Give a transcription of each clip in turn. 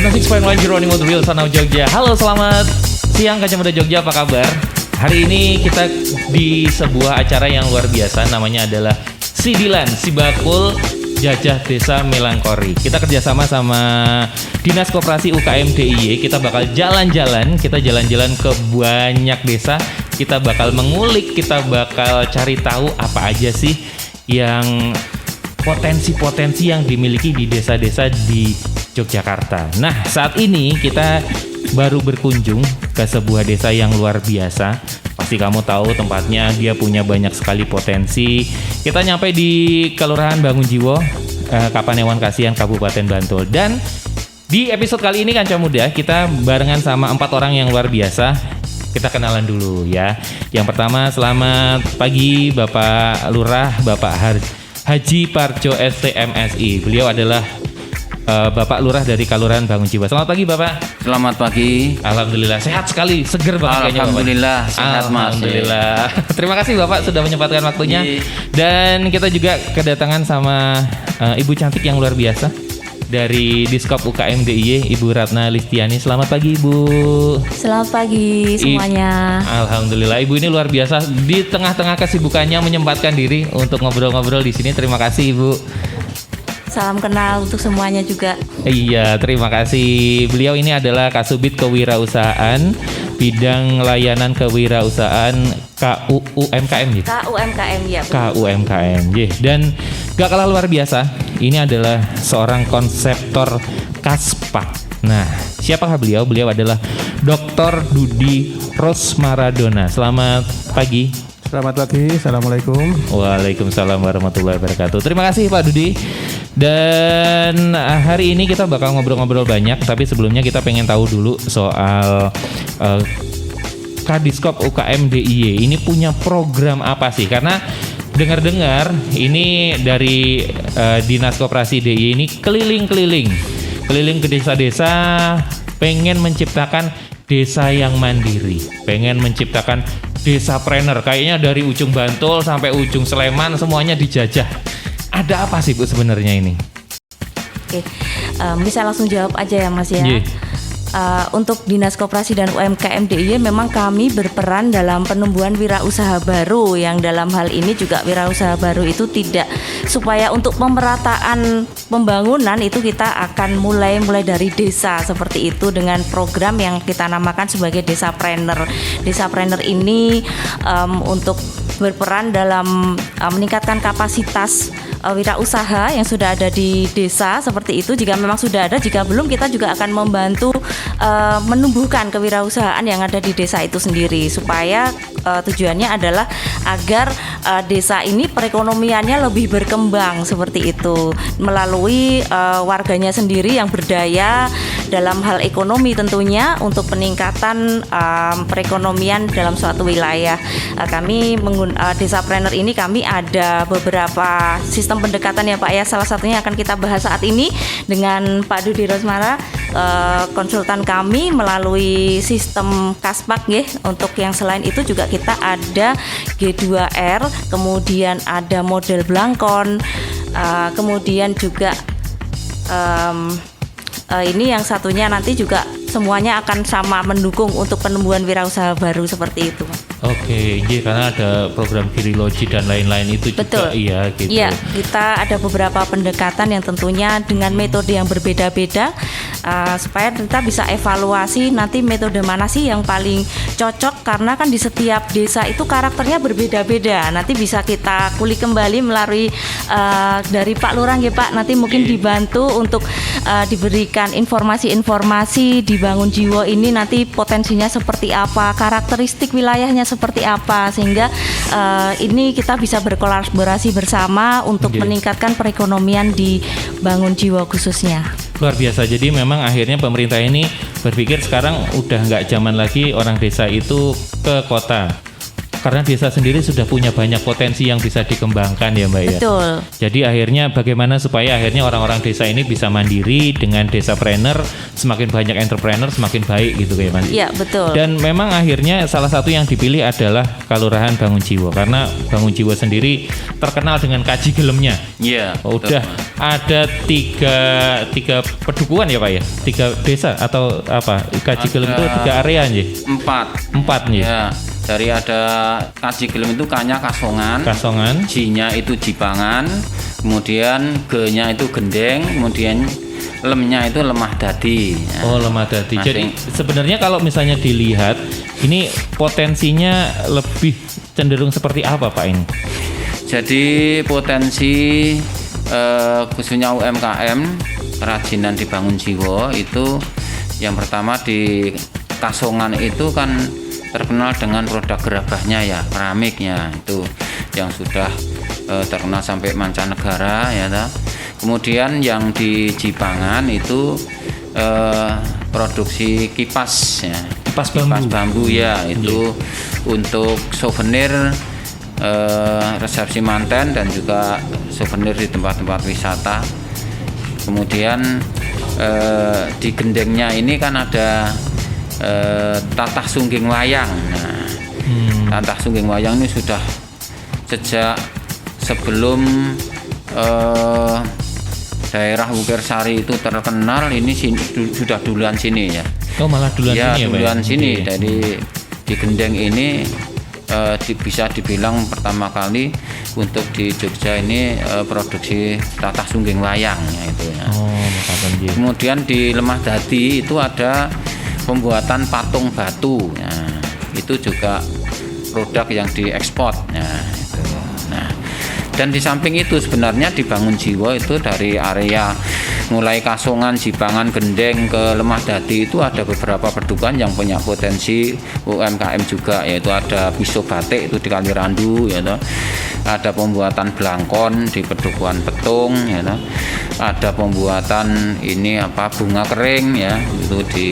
106.1 Jeroning with Real Son of Jogja. Halo, selamat siang Kaca Muda Jogja, apa kabar? Hari ini kita di sebuah acara yang luar biasa, namanya adalah Sidilan, Sibakul Jajah Desa Melangkori. Kita kerjasama sama Dinas Koperasi UKM DIY. Kita bakal jalan-jalan ke banyak desa. Kita bakal mengulik, kita bakal cari tahu apa aja sih yang potensi-potensi yang dimiliki di desa-desa di Yogyakarta. Nah, saat ini kita baru berkunjung ke sebuah desa yang luar biasa. Pasti kamu tahu tempatnya, dia punya banyak sekali potensi. Kita nyampe di Kelurahan Bangunjiwo, Kapanewon Kasihan, Kabupaten Bantul. Dan di episode kali ini Kanca Muda, kita barengan sama 4 orang yang luar biasa. Kita kenalan dulu ya. Yang pertama, selamat pagi Bapak Lurah, Bapak Haji Parjo STMSI. Beliau adalah Bapak Lurah dari Kelurahan Bangunjiwo. Selamat pagi Bapak. Selamat pagi. Alhamdulillah sehat sekali, seger banget kayaknya Bapak. Alhamdulillah sehat Mas. Alhamdulillah. Terima kasih Bapak sudah menyempatkan waktunya. Dan kita juga kedatangan sama Ibu cantik yang luar biasa dari Diskop UKM DIY, Ibu Ratna Listiani. Selamat pagi Ibu. Selamat pagi semuanya. Alhamdulillah, Ibu ini luar biasa di tengah-tengah kesibukannya menyempatkan diri untuk ngobrol-ngobrol di sini. Terima kasih Ibu. Salam kenal untuk semuanya juga. Iya, terima kasih. Beliau ini adalah Kasubit Kewirausahaan, bidang layanan kewirausahaan KUMKM gitu. KUMKM ya. KUMKM. Dan gak kalah luar biasa, ini adalah seorang konseptor Kaspak. Nah, siapakah beliau? Beliau adalah Dr. Dudi Rosmaradona. Selamat pagi. Selamat pagi, Assalamualaikum. Waalaikumsalam warahmatullahi wabarakatuh. Terima kasih Pak Dudi. Dan hari ini kita bakal ngobrol-ngobrol banyak, tapi sebelumnya kita pengen tahu dulu soal Kadiskop UKM DIY. Ini punya program apa sih? Karena dengar-dengar ini dari Dinas Koperasi DIY ini keliling ke desa-desa, pengen menciptakan desa yang mandiri, pengen menciptakan desapreneur. Kayaknya dari ujung Bantul sampai ujung Sleman semuanya dijajah. Ada apa sih Bu sebenarnya ini? Oke, bisa langsung jawab aja ya Mas ya. Untuk Dinas Koperasi dan UMKM DIY memang kami berperan dalam penumbuhan wirausaha baru, yang dalam hal ini juga wirausaha baru itu tidak, supaya untuk pemerataan pembangunan itu kita akan mulai dari desa seperti itu dengan program yang kita namakan sebagai Desapreneur. Desapreneur ini untuk berperan dalam meningkatkan kapasitas wirausaha yang sudah ada di desa seperti itu. Jika memang sudah ada, jika belum, kita juga akan membantu menumbuhkan kewirausahaan yang ada di desa itu sendiri, supaya tujuannya adalah agar desa ini perekonomiannya lebih berkembang seperti itu, melalui warganya sendiri yang berdaya dalam hal ekonomi tentunya, untuk peningkatan perekonomian dalam suatu wilayah. Kami Desapreneur ini kami ada beberapa sistem pendekatan ya Pak ya. Salah satunya akan kita bahas saat ini dengan Pak Dudi Rosmara, konsultan kami, melalui sistem Kaspak ya. Untuk yang selain itu juga kita ada G2R, kemudian ada model Blankon, kemudian juga ini yang satunya nanti juga semuanya akan sama mendukung untuk penumbuhan wirausaha baru seperti itu. Oke, karena ada program Kirilogi dan lain-lain itu. Betul. Juga iya gitu. Iya, kita ada beberapa pendekatan yang tentunya dengan metode yang berbeda-beda, supaya kita bisa evaluasi nanti metode mana sih yang paling cocok, karena kan di setiap desa itu karakternya berbeda-beda. Nanti bisa kita kulik kembali melalui dari Pak Lurah ya Pak, nanti mungkin dibantu untuk diberikan informasi-informasi di Bangunjiwo ini nanti potensinya seperti apa, karakteristik wilayahnya seperti apa, sehingga ini kita bisa berkolaborasi bersama untuk meningkatkan perekonomian di Bangunjiwo khususnya. Luar biasa. Jadi memang akhirnya pemerintah ini berpikir sekarang udah nggak zaman lagi orang desa itu ke kota. karena desa sendiri sudah punya banyak potensi yang bisa dikembangkan ya Mbak ya. Betul. Jadi akhirnya bagaimana supaya akhirnya orang-orang desa ini bisa mandiri dengan desapreneur, semakin banyak entrepreneur semakin baik gitu kayak Mas. Iya, betul. Dan memang akhirnya salah satu yang dipilih adalah Kalurahan Bangun Jiwo karena Bangun Jiwo sendiri terkenal dengan kaji gelemnya. Iya. Udah ada tiga pedukuhan ya Pak ya, 3 desa atau apa? Kaji gelem itu 3 area nih. 4 nih. Ya, dari ada Kaji Gelem itu Kanya Kasongan, J-nya itu Jipangan, kemudian G-nya itu Gendeng, kemudian Lemnya itu Lemah Dadi. Ya. Oh, Lemah Dadi. Jadi sebenarnya kalau misalnya dilihat ini potensinya lebih cenderung seperti apa Pak ini? Jadi potensi khususnya UMKM kerajinan di Bangun Jiwo itu yang pertama di Kasongan itu kan terkenal dengan produk gerabahnya ya, keramiknya itu yang sudah terkenal sampai mancanegara ya. Kemudian yang di Jipangan itu produksi kipas ya, kipas bambu ya itu untuk souvenir resepsi manten dan juga souvenir di tempat-tempat wisata. Kemudian di Gendengnya ini kan ada tatah sungging wayang. Nah, tatah sungging wayang ini sudah sejak sebelum daerah Wukirsari itu terkenal, ini sudah duluan sini ya. Oh, malah duluan ya, sini ya, duluan Pak? sini. Jadi di Gendeng ini bisa dibilang pertama kali untuk di Jogja ini produksi tatah sungging wayang ya, itu ya. Kemudian di Lemah Dadi itu ada pembuatan patung batu. Nah, itu juga produk yang diekspor. Nah, itu. Nah, dan di samping itu sebenarnya di Bangun Jiwo itu dari area mulai Kasongan, Jipangan, Gendeng ke Lemah Dadi itu ada beberapa pedukuhan yang punya potensi UMKM juga, yaitu ada pisau batik itu di Kalirandu ya, ada pembuatan blangkon di Pedukuhan Petung ya, ada pembuatan ini bunga kering ya, itu di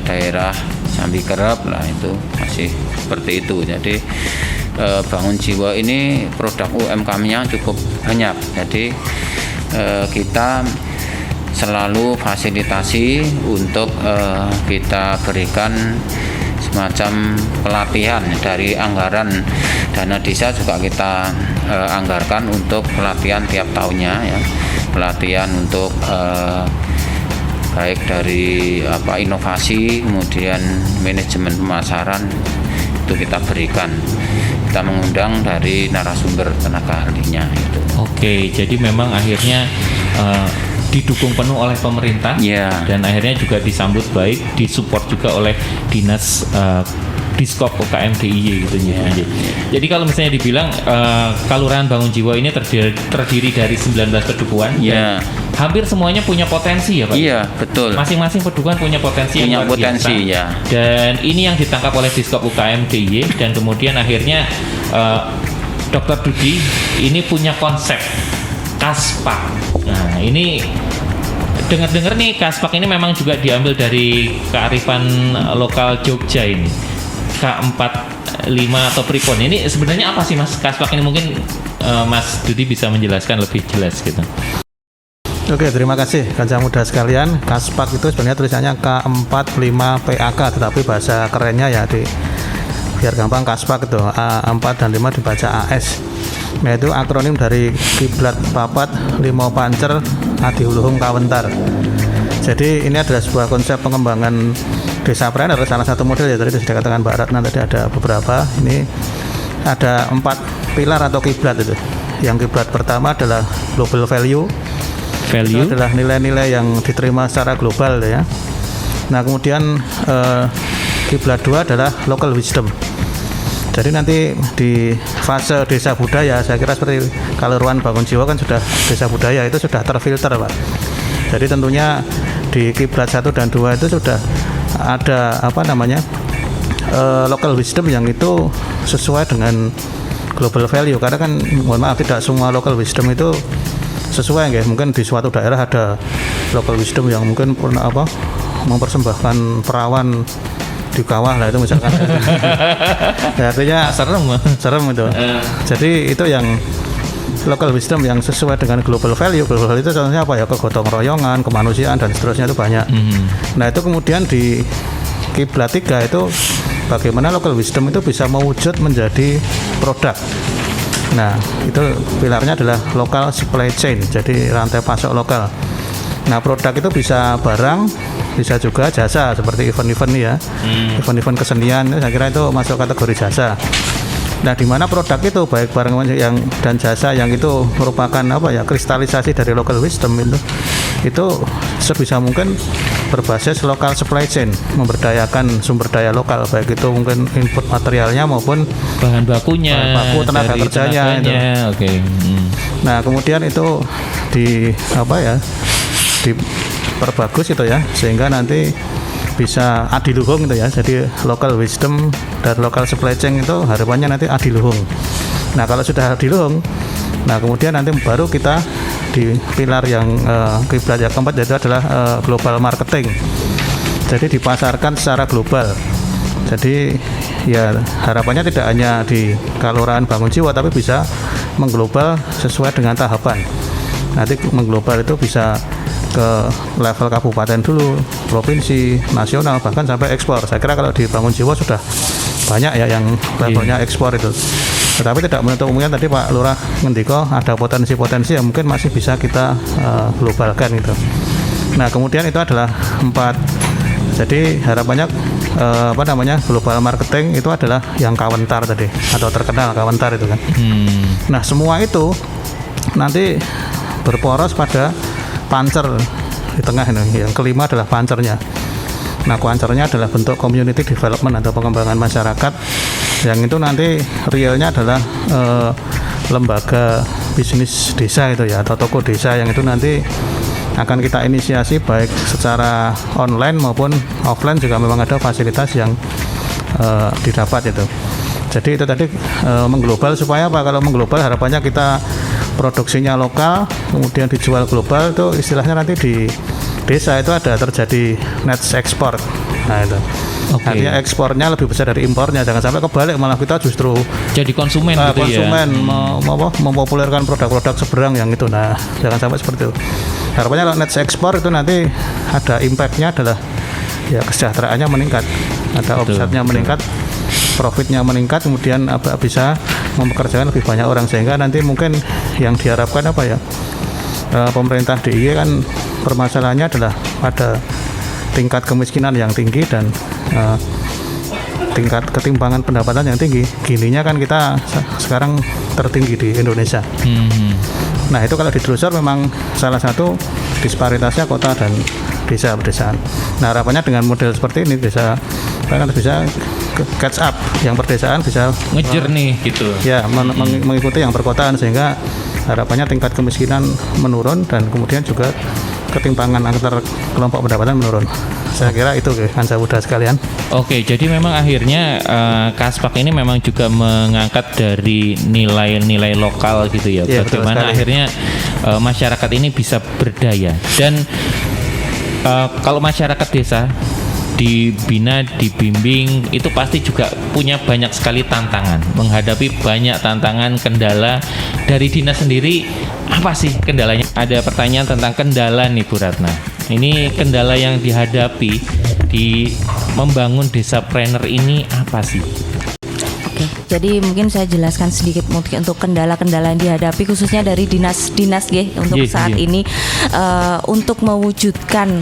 daerah Jambi Kerep lah, itu masih seperti itu. Jadi Bangun Jiwo ini produk UMKM-nya cukup banyak. Jadi kita selalu fasilitasi untuk kita berikan semacam pelatihan dari anggaran dana desa, juga kita anggarkan untuk pelatihan tiap tahunnya ya, pelatihan untuk baik dari inovasi, kemudian manajemen pemasaran itu kita berikan. Kita mengundang dari narasumber tenaga ahlinya itu. Oke, jadi memang akhirnya didukung penuh oleh pemerintah dan akhirnya juga disambut baik, disupport juga oleh dinas Diskop UKM DIY gitu ya. Jadi kalau misalnya dibilang Kalurahan Bangun Jiwo ini terdiri dari 19 pedukuhan dan hampir semuanya punya potensi ya Pak? Iya, betul. Masing-masing pedukuhan punya potensi yang luar biasa. Ya. Dan ini yang ditangkap oleh Diskop UKM DIY dan kemudian akhirnya Dr. Dudi ini punya konsep Kaspak. Nah, ini dengar-dengar nih Kaspak ini memang juga diambil dari kearifan lokal Jogja ini. K45 atau Pripon. Ini sebenarnya apa sih Mas Kaspak ini? Mungkin Mas Dudi bisa menjelaskan lebih jelas gitu. Oke, terima kasih kancah muda sekalian. Kaspak itu sebenarnya tulisannya K45PAK, tetapi bahasa kerennya ya biar gampang Kaspak itu A4 dan 5 dibaca AS. Nah, itu akronim dari Kiblat Papat Limo Pancer Adiuluhung Kawentar. Jadi ini adalah sebuah konsep pengembangan desapreneur, salah satu model ya, tadi sudah dikatakan Mbak Ratna, tadi ada beberapa. Ini ada 4 pilar atau kiblat itu. Yang kiblat pertama adalah global value. Itu adalah nilai-nilai yang diterima secara global ya. Nah, kemudian kiblat 2 adalah local wisdom. Jadi nanti di fase desa budaya, saya kira seperti Kalurahan Bangun Jiwo kan sudah desa budaya, itu sudah terfilter Pak. Jadi tentunya di kiblat 1 dan 2 itu sudah ada local wisdom yang itu sesuai dengan global value, karena kan mohon maaf tidak semua local wisdom itu sesuai ya. Mungkin di suatu daerah ada local wisdom yang mungkin mempersembahkan perawan di di kawah lah itu misalkan. Ya, artinya serem itu. Jadi itu yang local wisdom yang sesuai dengan global value. Global value itu contohnya apa ya, kegotong royongan, kemanusiaan dan seterusnya itu banyak. Nah itu kemudian di kiblat 3 itu bagaimana local wisdom itu bisa mewujud menjadi produk. Nah itu pilarnya adalah local supply chain, jadi rantai pasok lokal. Nah produk itu bisa barang, bisa juga jasa seperti event-event ya, event-event kesenian saya kira itu masuk kategori jasa. Nah, di mana produk itu baik barang yang dan jasa yang itu merupakan apa ya, kristalisasi dari local wisdom itu sebisa mungkin berbasis local supply chain, memberdayakan sumber daya lokal, baik itu mungkin input materialnya maupun bahan bakunya, tenaga kerjanya itu. Oke. Nah, kemudian itu diperbagus itu ya, sehingga nanti bisa adiluhung itu ya. Jadi local wisdom dan local supply chain itu harapannya nanti adiluhung. Nah kalau sudah adiluhung, nah kemudian nanti baru kita di pilar yang kiblat yang keempat yaitu adalah global marketing. Jadi dipasarkan secara global. Jadi ya harapannya tidak hanya di Kelurahan Bangun Jiwo tapi bisa mengglobal sesuai dengan tahapan. Nanti mengglobal itu bisa ke level kabupaten dulu, provinsi, nasional, bahkan sampai ekspor. Saya kira kalau di Bangun Jiwo sudah banyak ya yang levelnya ekspor itu. Tetapi tidak menutup kemungkinan tadi Pak Lurah ngendiko ada potensi-potensi yang mungkin masih bisa kita globalkan gitu. Nah kemudian itu adalah 4. Jadi harapannya global marketing itu adalah yang kawentar tadi atau terkenal kawentar itu kan. Nah semua itu nanti berporos pada pancer di tengah ini. Yang kelima adalah pancernya. Nah, pancernya adalah bentuk community development atau pengembangan masyarakat yang itu nanti realnya adalah lembaga bisnis desa itu ya, atau toko desa yang itu nanti akan kita inisiasi baik secara online maupun offline, juga memang ada fasilitas yang didapat itu. Jadi itu tadi mengglobal supaya apa? Kalau mengglobal harapannya kita produksinya lokal, kemudian dijual global, itu istilahnya nanti di desa itu ada terjadi net export. Nah itu. Artinya ekspornya lebih besar dari impornya. Jangan sampai kebalik, malah kita justru jadi konsumen gitu konsumen mempopulerkan produk-produk seberang yang itu. Nah, jangan sampai seperti itu. Harapannya kalau net export itu nanti ada impactnya adalah ya kesejahteraannya meningkat, ada omsetnya meningkat, profitnya meningkat, kemudian bisa mempekerjakan lebih banyak orang, sehingga nanti mungkin yang diharapkan apa ya, pemerintah DIY kan permasalahannya adalah pada tingkat kemiskinan yang tinggi dan tingkat ketimpangan pendapatan yang tinggi. Gininya kan kita sekarang tertinggi di Indonesia. Nah itu kalau ditelusur memang salah satu disparitasnya kota dan desa pedesaan. Nah harapannya dengan model seperti ini bisa catch up, yang perdesaan bisa ngejar nih gitu ya, mengikuti yang perkotaan, sehingga harapannya tingkat kemiskinan menurun dan kemudian juga ketimpangan antar kelompok pendapatan menurun. Saya kira itu Kanca Muda sekalian. Oke, jadi memang akhirnya Kaspak ini memang juga mengangkat dari nilai-nilai lokal gitu ya. Ya, bagaimana akhirnya masyarakat ini bisa berdaya. Dan kalau masyarakat desa dibina, dibimbing, itu pasti juga punya banyak sekali tantangan, menghadapi banyak tantangan, kendala. Dari dinas sendiri, apa sih kendalanya? Ada pertanyaan tentang kendala nih Bu Ratna. Ini kendala yang dihadapi di membangun Desapreneur ini apa sih? Oke, jadi mungkin saya jelaskan sedikit mungkin untuk kendala-kendala yang dihadapi khususnya dari dinas untuk saat ini untuk mewujudkan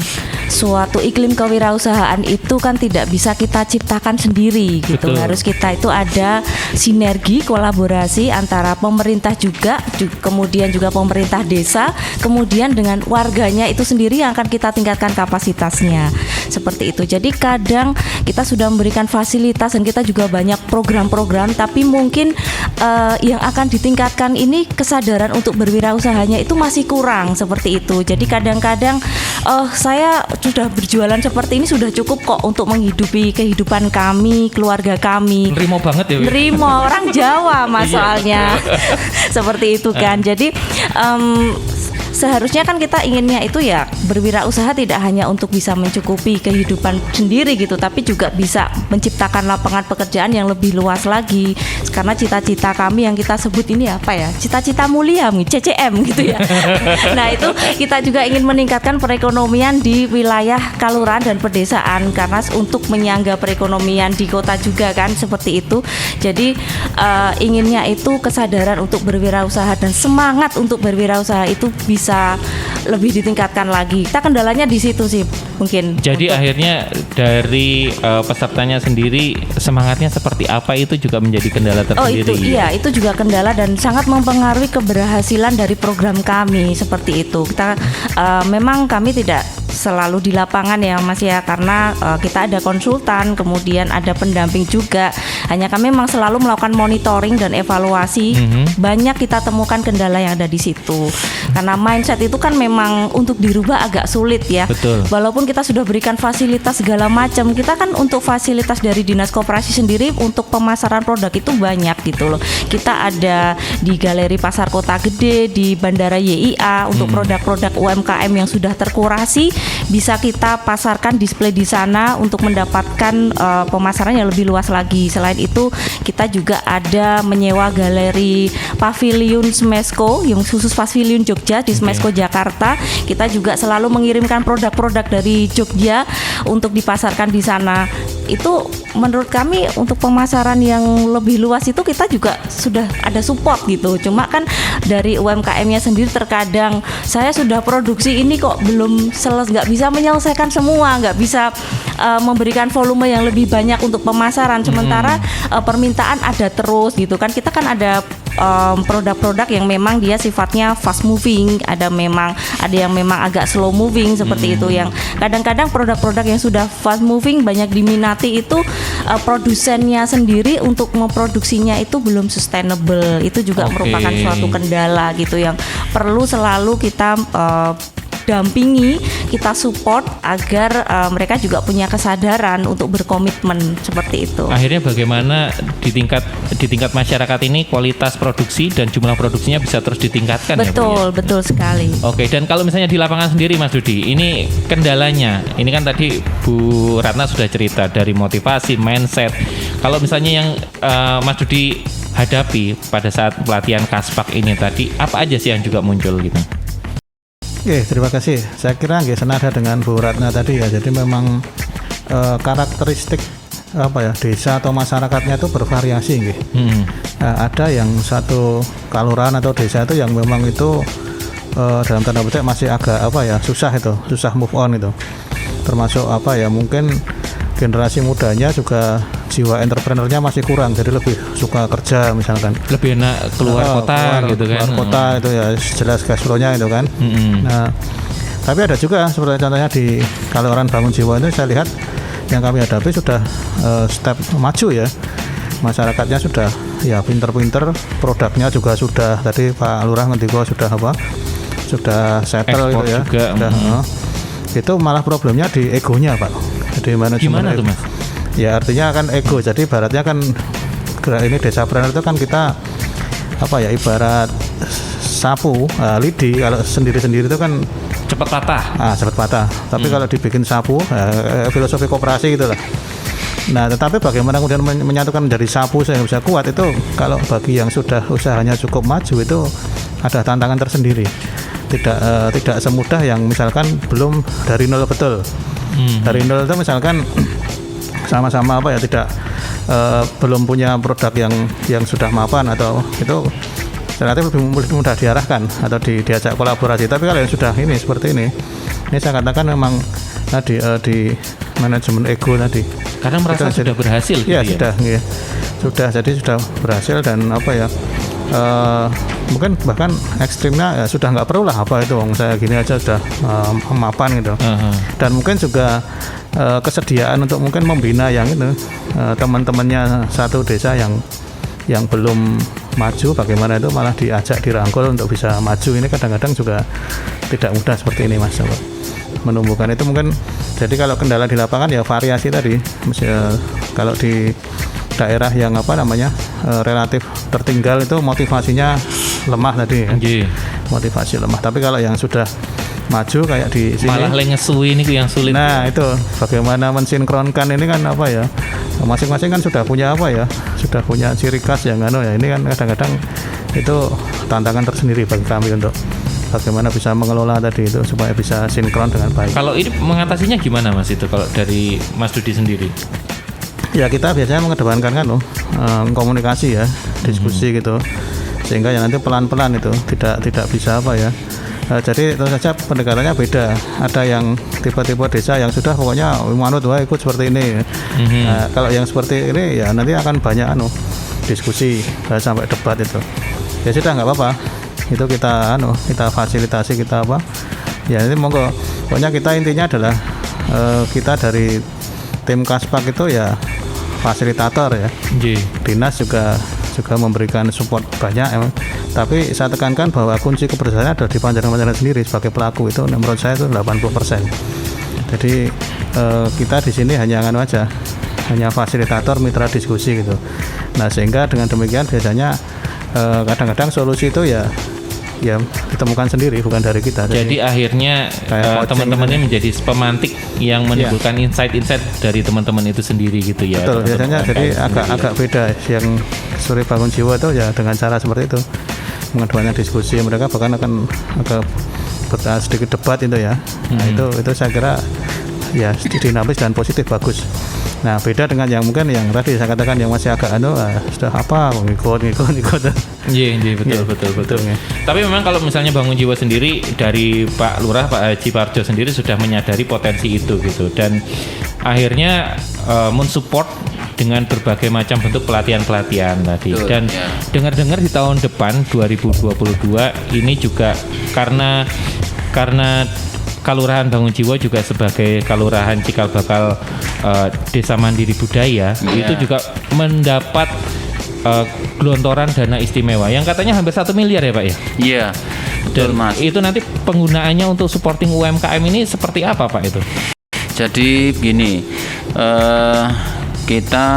suatu iklim kewirausahaan itu kan tidak bisa kita ciptakan sendiri gitu. Betul. Harus kita itu ada sinergi, kolaborasi antara pemerintah juga kemudian juga pemerintah desa, kemudian dengan warganya itu sendiri yang akan kita tingkatkan kapasitasnya. Seperti itu. Jadi kadang kita sudah memberikan fasilitas dan kita juga banyak program-program, tapi mungkin yang akan ditingkatkan ini kesadaran untuk berwirausahanya itu masih kurang seperti itu. Jadi kadang-kadang saya sudah berjualan seperti ini sudah cukup kok untuk menghidupi kehidupan kami, keluarga kami. Nerimo banget ya. Nerimo, orang Jawa mas soalnya. Seperti itu kan. Jadi seharusnya kan kita inginnya itu ya berwirausaha tidak hanya untuk bisa mencukupi kehidupan sendiri gitu, tapi juga bisa menciptakan lapangan pekerjaan yang lebih luas lagi. Karena cita-cita kami yang kita sebut ini apa ya, cita-cita mulia CCM gitu ya. Nah itu kita juga ingin meningkatkan perekonomian di wilayah kelurahan dan pedesaan, karena untuk menyangga perekonomian di kota juga kan seperti itu. Jadi inginnya itu kesadaran untuk berwirausaha dan semangat untuk berwirausaha itu bisa lebih ditingkatkan lagi. Kita kendalanya di situ sih mungkin. Jadi akhirnya dari pesertanya sendiri semangatnya seperti apa itu juga menjadi kendala tersendiri. Oh itu iya, itu juga kendala dan sangat mempengaruhi keberhasilan dari program kami seperti itu. Kita memang kami tidak selalu di lapangan ya Mas ya, karena kita ada konsultan, kemudian ada pendamping juga. Hanya kami memang selalu melakukan monitoring dan evaluasi. Banyak kita temukan kendala yang ada di situ. Karena mindset itu kan memang untuk dirubah agak sulit ya. Betul. Walaupun kita sudah berikan fasilitas segala macam, kita kan untuk fasilitas dari Dinas Koperasi sendiri untuk pemasaran produk itu banyak gitu loh. Kita ada di Galeri Pasar Kota Gede, di Bandara YIA untuk produk-produk UMKM yang sudah terkurasi bisa kita pasarkan, display di sana untuk mendapatkan pemasaran yang lebih luas lagi. Selain itu kita juga ada menyewa galeri pavilion Smesco yang khusus pavilion Jogja di Smesco Jakarta. Kita juga selalu mengirimkan produk-produk dari Jogja untuk dipasarkan di sana. Itu menurut kami untuk pemasaran yang lebih luas itu kita juga sudah ada support gitu. Cuma kan dari UMKM-nya sendiri terkadang saya sudah produksi ini kok belum nggak bisa menyelesaikan semua, nggak bisa memberikan volume yang lebih banyak untuk pemasaran. Sementara permintaan ada terus gitu kan. Kita kan ada produk-produk yang memang dia sifatnya fast moving, ada yang memang agak slow moving seperti itu, yang kadang-kadang produk-produk yang sudah fast moving banyak diminati itu produsennya sendiri untuk memproduksinya itu belum sustainable. Itu juga merupakan suatu kendala gitu yang perlu selalu kita dampingi, kita support agar mereka juga punya kesadaran untuk berkomitmen seperti itu. Akhirnya bagaimana di tingkat masyarakat ini kualitas produksi dan jumlah produksinya bisa terus ditingkatkan. Betul, ya, Bu, ya? Betul sekali. Oke, dan kalau misalnya di lapangan sendiri Mas Dudi, ini kendalanya, ini kan tadi Bu Ratna sudah cerita dari motivasi, mindset. Kalau misalnya yang Mas Dudi hadapi pada saat pelatihan Kaspak ini tadi, apa aja sih yang juga muncul gitu? Oke, terima kasih. Saya kira nggih senada dengan Bu Ratna tadi ya. Jadi memang karakteristik apa ya, desa atau masyarakatnya itu bervariasi nggih. Ada yang satu kelurahan atau desa itu yang memang itu dalam tanda petik masih agak apa ya, susah move on itu. Termasuk apa ya, mungkin generasi mudanya juga jiwa entrepreneurnya masih kurang, jadi lebih suka kerja misalkan, lebih enak keluar kota gitu kan, keluar kota itu ya jelas cash flow-nya itu kan. Nah tapi ada juga seperti contohnya di kelurahan Bangun Jiwa itu saya lihat yang kami hadapi sudah step maju ya, masyarakatnya sudah ya pinter-pinter, produknya juga sudah tadi Pak Lurah ngendiko sudah sudah settle gitu ya juga, itu malah problemnya di egonya Pak, jadi gimana tuh Mas? Ya artinya kan ego, jadi ibaratnya kan ini Desapreneur itu kan kita apa ya, ibarat sapu lidi, kalau sendiri-sendiri itu kan cepat patah. Cepat patah. Tapi kalau dibikin sapu, filosofi koperasi gitu lah. Nah, tetapi bagaimana kemudian menyatukan dari sapu sehingga bisa kuat, itu kalau bagi yang sudah usahanya cukup maju itu ada tantangan tersendiri. Tidak semudah yang misalkan belum dari nol betul. Dari nol itu misalkan sama-sama apa ya, tidak belum punya produk yang sudah mapan atau itu relatif lebih mudah diarahkan atau diajak kolaborasi. Tapi kalau yang sudah ini seperti ini saya katakan memang tadi di manajemen ego tadi. Karena merasa sudah berhasil. Ya, gitu ya? Sudah, jadi sudah berhasil dan apa ya, mungkin bahkan ekstrimnya ya sudah nggak perlu lah apa itu, saya gini aja sudah mapan gitu. Dan mungkin juga kesediaan untuk mungkin membina yang itu teman-temannya satu desa yang belum maju, bagaimana itu malah diajak, dirangkul untuk bisa maju. Ini kadang-kadang juga tidak mudah seperti ini Mas, menumbuhkan itu mungkin. Jadi kalau kendala di lapangan ya variasi tadi. Kalau di daerah yang apa namanya relatif tertinggal itu motivasinya lemah tadi ya. motivasi lemah. Tapi kalau yang sudah maju kayak di sini, Malah ngesu ini yang sulit. nah itu bagaimana mensinkronkan ini kan apa ya, masing-masing kan sudah punya apa ya, sudah punya ciri khas yang ya. Ini kan kadang-kadang itu tantangan tersendiri bagi kami untuk bagaimana bisa mengelola tadi itu supaya bisa sinkron dengan baik. Kalau ini mengatasinya gimana Mas itu kalau dari Mas Dudi sendiri? Ya kita biasanya mengedepankan kan komunikasi ya, diskusi gitu, sehingga ya nanti pelan-pelan itu tidak bisa apa ya. Jadi tentu saja pendekatannya beda. Ada yang tipe-tipe desa yang sudah pokoknya manut wah ikut seperti ini. Nah, kalau yang seperti ini ya nanti akan banyak diskusi sampai debat itu. Ya sudah nggak apa-apa. Itu kita kita fasilitasi, kita apa? Ya ini monggo. Pokoknya kita intinya adalah kita dari tim Kaspak itu ya fasilitator ya. Dinas juga memberikan support banyak emang. Tapi saya tekankan bahwa kunci keberhasilan ada di panjenengan sendiri sebagai pelaku. Itu menurut saya itu 80%. Jadi kita di sini hanya hanya fasilitator, mitra diskusi gitu. Nah sehingga dengan demikian biasanya kadang-kadang solusi itu ya ditemukan sendiri, bukan dari kita. Jadi akhirnya teman-teman ini menjadi pemantik yang menimbulkan insight-insight dari teman-teman itu sendiri gitu ya. Betul, biasanya jadi agak beda. Yang Suri Bangun Jiwa itu ya dengan cara seperti itu, mengedepankan diskusi. Mereka bahkan akan sedikit debat itu ya. Nah itu saya kira ya dinamis dan positif, bagus. Nah beda dengan yang mungkin yang tadi saya katakan yang masih agak sudah apa ngikut. Iya betul. Tapi memang kalau misalnya Bangun Jiwa sendiri dari Pak Lurah, Pak Haji Parjo sendiri sudah menyadari potensi itu gitu, dan akhirnya mensupport dengan berbagai macam bentuk pelatihan tadi. Betul, dan ya. dengar-dengar di tahun depan 2022 ini juga karena Kalurahan Bangun Jiwa juga sebagai Kalurahan Cikal Bakal Desa Mandiri Budaya itu juga mendapat gelontoran dana istimewa yang katanya hampir 1 miliar ya Pak ya? Iya, betul Mas. Itu nanti penggunaannya untuk supporting UMKM ini seperti apa Pak itu? Jadi begini, kita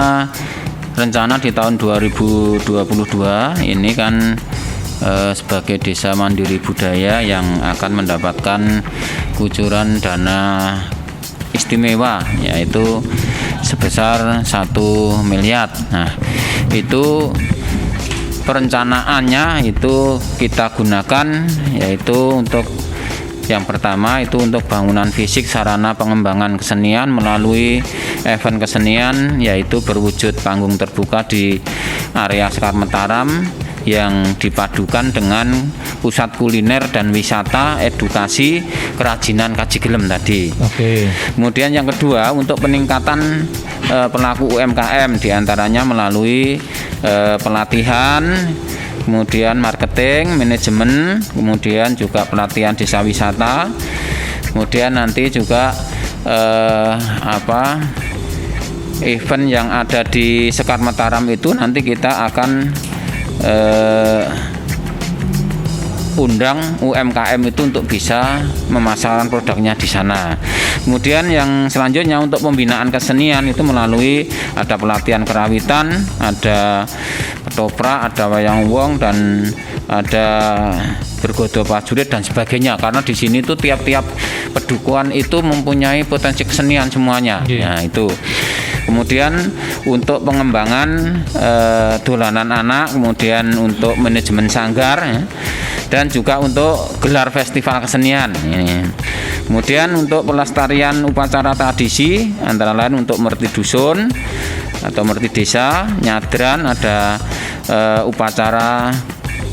rencana di tahun 2022 ini kan sebagai desa mandiri budaya yang akan mendapatkan kucuran dana istimewa yaitu sebesar 1 miliar. Nah, itu perencanaannya itu kita gunakan yaitu untuk yang pertama itu untuk bangunan fisik sarana pengembangan kesenian melalui event kesenian yaitu berwujud panggung terbuka di area Sekar Mataram yang dipadukan dengan pusat kuliner dan wisata edukasi kerajinan Kaji Gelem tadi. Oke. Kemudian yang kedua untuk peningkatan pelaku UMKM diantaranya melalui pelatihan, kemudian marketing, manajemen, kemudian juga pelatihan desa wisata, kemudian nanti juga event yang ada di Sekar Mataram itu nanti kita akan undang UMKM itu untuk bisa memasarkan produknya di sana. Kemudian yang selanjutnya untuk pembinaan kesenian itu melalui ada pelatihan kerawitan, ada ketoprak, ada wayang wong dan ada bergodo prajurit dan sebagainya. Karena di sini tuh tiap-tiap pedukuhan itu mempunyai potensi kesenian semuanya. Nah itu. Kemudian untuk pengembangan dolanan anak, kemudian untuk manajemen sanggar ya, dan juga untuk gelar festival kesenian. Kemudian untuk pelestarian upacara tradisi antara lain untuk merti dusun atau merti desa, nyadran, ada upacara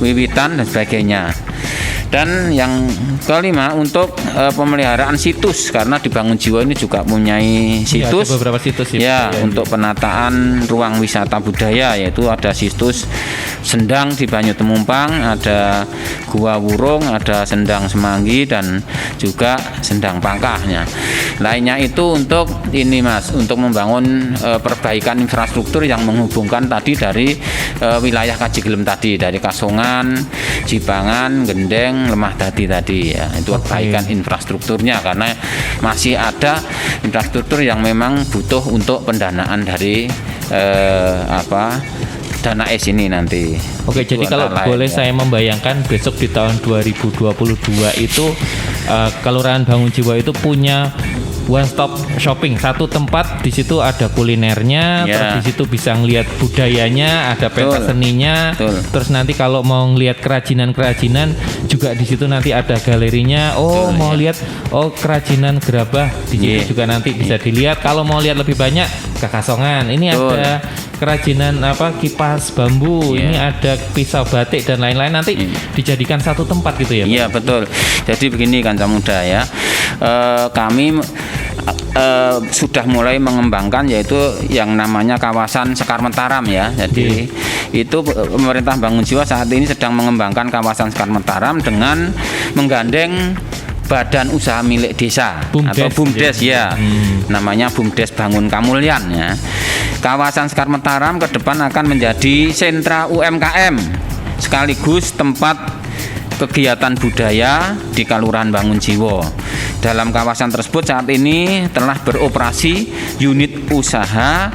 wiwitan dan sebagainya. Dan yang kelima untuk pemeliharaan situs karena di Bangun Jiwa ini juga mempunyai situs. Ya, beberapa situs ya, untuk penataan ruang wisata budaya yaitu ada situs Sendang di Banyu Temumpang, ada Gua Wurung, ada Sendang Semanggi dan juga Sendang Pangkahnya. Lainnya itu untuk ini Mas, untuk membangun perbaikan infrastruktur yang menghubungkan tadi dari wilayah Kaji Gelem tadi dari Kasongan, Jibangan, Gendeng, Lemah Dadi tadi ya. Itu perbaikan infrastrukturnya karena masih ada infrastruktur yang memang butuh untuk pendanaan dari Dana S ini nanti. Oke, Itu jadi kalau antara lain, boleh ya. saya membayangkan besok di tahun 2022 itu Kelurahan Bangun Jiwa itu punya one stop shopping, satu tempat, di situ ada kulinernya, Ya. terus di situ bisa ngelihat budayanya, ada pentas Betul. seninya, Betul. terus nanti kalau mau ngelihat kerajinan-kerajinan juga di situ nanti ada galerinya. Oh, Betul, mau ya. lihat kerajinan gerabah di situ Iya. juga nanti bisa dilihat. Kalau mau lihat lebih banyak ke Kasongan, ini Betul. ada kerajinan kipas bambu, Iya. ini ada pisau batik dan lain-lain, nanti dijadikan satu tempat gitu ya Pak? Iya betul. Jadi begini Kanca Muda ya, kami sudah mulai mengembangkan yaitu yang namanya kawasan Sekar Mataram ya. Jadi itu pemerintah Bangun Jiwa saat ini sedang mengembangkan kawasan Sekar Mataram dengan menggandeng badan usaha milik desa BUMDes, atau BUMDes ya. Namanya BUMDes Bangun Kamulyan ya. Kawasan Sekar Mataram ke depan akan menjadi sentra UMKM sekaligus tempat kegiatan budaya di Kelurahan Bangun Jiwa. Dalam kawasan tersebut saat ini telah beroperasi unit usaha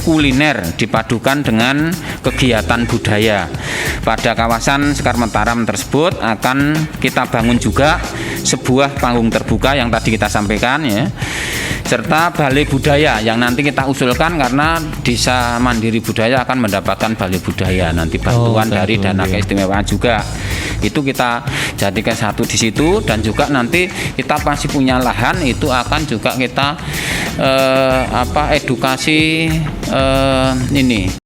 kuliner dipadukan dengan kegiatan budaya. Pada kawasan Sekar Mataram tersebut akan kita bangun juga sebuah panggung terbuka yang tadi kita sampaikan ya, serta balai budaya yang nanti kita usulkan karena Desa Mandiri Budaya akan mendapatkan balai budaya nanti bantuan dari tentu, dana iya. keistimewaan juga. Itu kita jadikan satu di situ dan juga nanti kita pasti punya lahan itu akan juga kita edukasi ini